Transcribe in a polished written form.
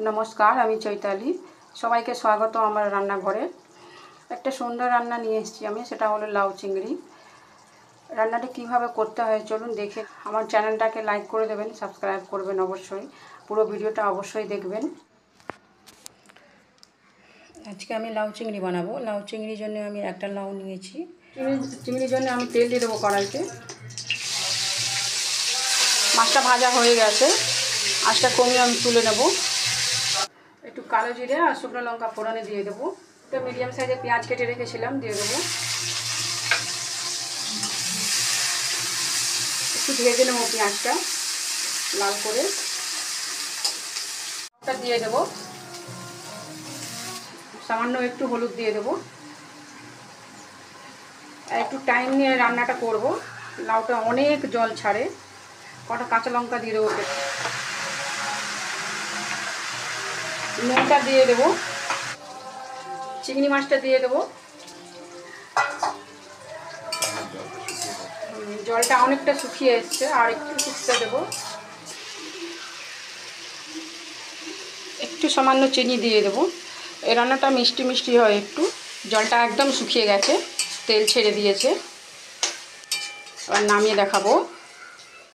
নমস্কার, আমি চৈতালি। সবাইকে স্বাগত আমার রান্নাঘরে। একটা সুন্দর রান্না নিয়ে এসেছি আমি, সেটা হলো লাউ চিংড়ি। রান্নাটা কিভাবে করতে হয় চলুন দেখে। আমার চ্যানেলটাকে লাইক করে দেবেন, সাবস্ক্রাইব করবেন অবশ্যই, পুরো ভিডিওটা অবশ্যই দেখবেন। আজকে আমি লাউ চিংড়ি বানাবো। লাউ চিংড়ির জন্য আমি একটা লাউ নিয়েছি। চিংড়ির জন্য আমি তেল দিয়ে দেবো কড়াইতে। মাছটা ভাজা হয়ে গেছে, আঁচটা কমিয়ে আমি তুলে নেব। একটু কালো জিরে আর শুকনো লঙ্কা ফোড়নে দিয়ে দেবো। একটা মিডিয়াম সাইজের পেঁয়াজ কেটে রেখেছিলাম, দিয়ে দেবো। একটু ভেজে নেবো পেঁয়াজটা লাল করে। ওটা দিয়ে দেবো, সামান্য একটু হলুদ দিয়ে দেবো। আর একটু টাইম নিয়ে রান্নাটা করব। লাউটা অনেক জল ছাড়ে। কটা কাঁচা লঙ্কা দিয়ে দেবো, নুনটা দিয়ে দেবো, চিংড়ি মাছটা দিয়ে দেবো। জলটা অনেকটা শুকিয়ে এসছে, আর একটু শুকতে দেবো। একটু সামান্য চিনি দিয়ে দেবো। এই রান্নাটা মিষ্টি মিষ্টি হয় একটু। জলটা একদম শুকিয়ে গেছে, তেল ছেড়ে দিয়েছে। এবার নামিয়ে দেখাবো।